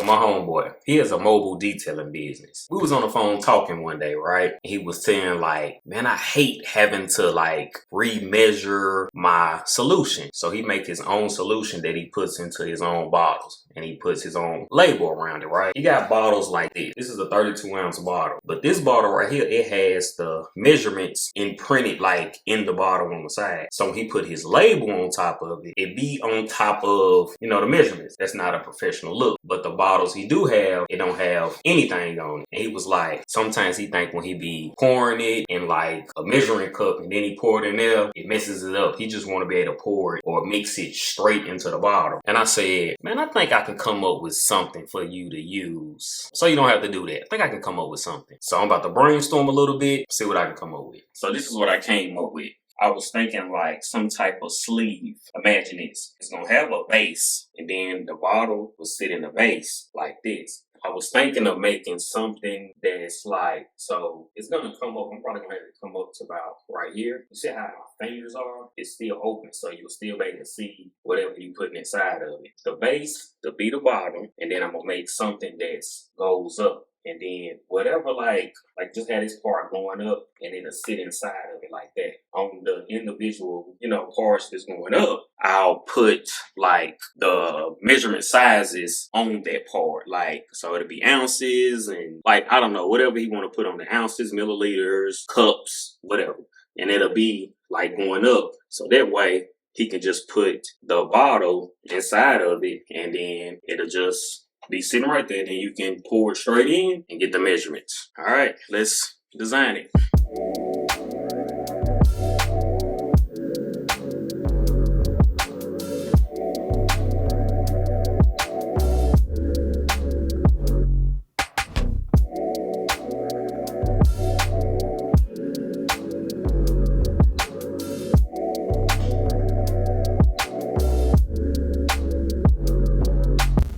So my homeboy, he has a mobile detailing business. We was on the phone talking one day, right? He was saying like, man, I hate having to like remeasure my solution. So he make his own solution that he puts into his own bottles. And he puts his own label around it, right? He got bottles like this. This is a 32-ounce bottle. But this bottle right here, it has the measurements imprinted like in the bottle on the side. So when he put his label on top of it, it be on top of, you know, the measurements. That's not a professional look. But the bottles he do have, it don't have anything on it. And he was like, sometimes he think when he be pouring it in like a measuring cup and then he pour it in there, it messes it up. He just want to be able to pour it or mix it straight into the bottle. And I said, man, I think I could come up with something for you to use. So you don't have to do that. I think I can come up with something. So I'm about to brainstorm a little bit, see what I can come up with. So this is what I came up with. I was thinking like some type of sleeve. Imagine this. It's gonna have a base and then the bottle will sit in the base like this. I was thinking of making something that's like, so it's gonna come up, I'm probably gonna have it come up to about right here. You see how my fingers are? It's still open, so you'll still be able to see whatever you putting inside of it. The base, to be the bottom, and then I'm gonna make something that goes up. And then whatever, like just have this part going up and it'll sit inside of it like that. On the individual, you know, parts that's going up, I'll put like the measurement sizes on that part. Like, so it'll be ounces and like, I don't know, whatever you want to put on the ounces, milliliters, cups, whatever. And it'll be like going up. So that way he can just put the bottle inside of it and then it'll just be sitting right there, then you can pour it straight in and get the measurements. All right, let's design it.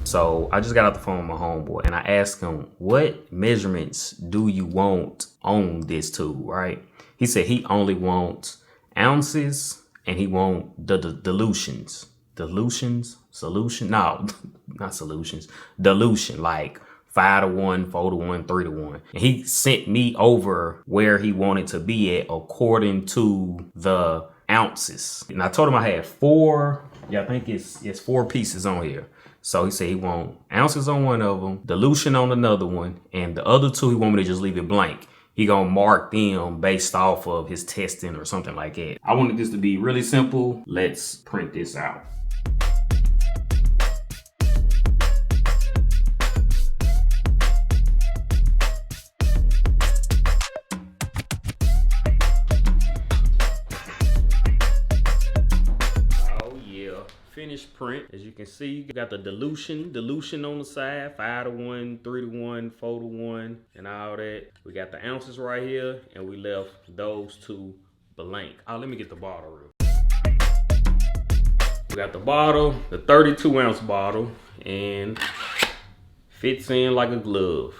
So I just got off the phone with my homeboy and I asked him, what measurements do you want on this tool, right? He said he only wants ounces and he want the dilutions. Solution? No, not solutions. Dilution, like 5-to-1, 4-to-1, 3-to-1. And he sent me over where he wanted to be at according to the ounces. And I told him I had I think it's 4 pieces on here. So he said he want ounces on one of them, dilution on another one, and the other 2 he want me to just leave it blank. He gonna mark them based off of his testing or something like that. I wanted this to be really simple. Let's print this out. Finished print. As you can see, you got the dilution on the side, 5-to-1, 3-to-1, 4-to-1, and all that. We got the ounces right here, and we left those 2 blank. Oh, let me get the bottle real. We got the bottle, the 32-ounce bottle, and fits in like a glove.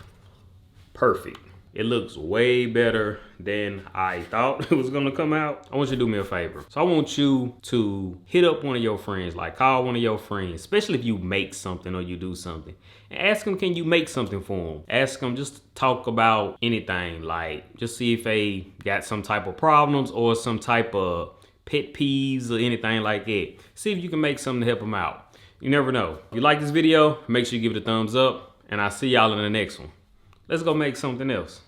Perfect. It looks way better than I thought it was gonna come out. I want you to do me a favor. So I want you to hit up one of your friends, like call one of your friends, especially if you make something or you do something, and ask them, can you make something for them? Ask them, just talk about anything, like just see if they got some type of problems or some type of pet peeves or anything like that. See if you can make something to help them out. You never know. If you like this video, make sure you give it a thumbs up, and I'll see y'all in the next one. Let's go make something else.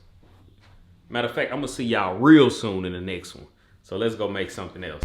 Matter of fact, I'm gonna see y'all real soon in the next one. So let's go make something else.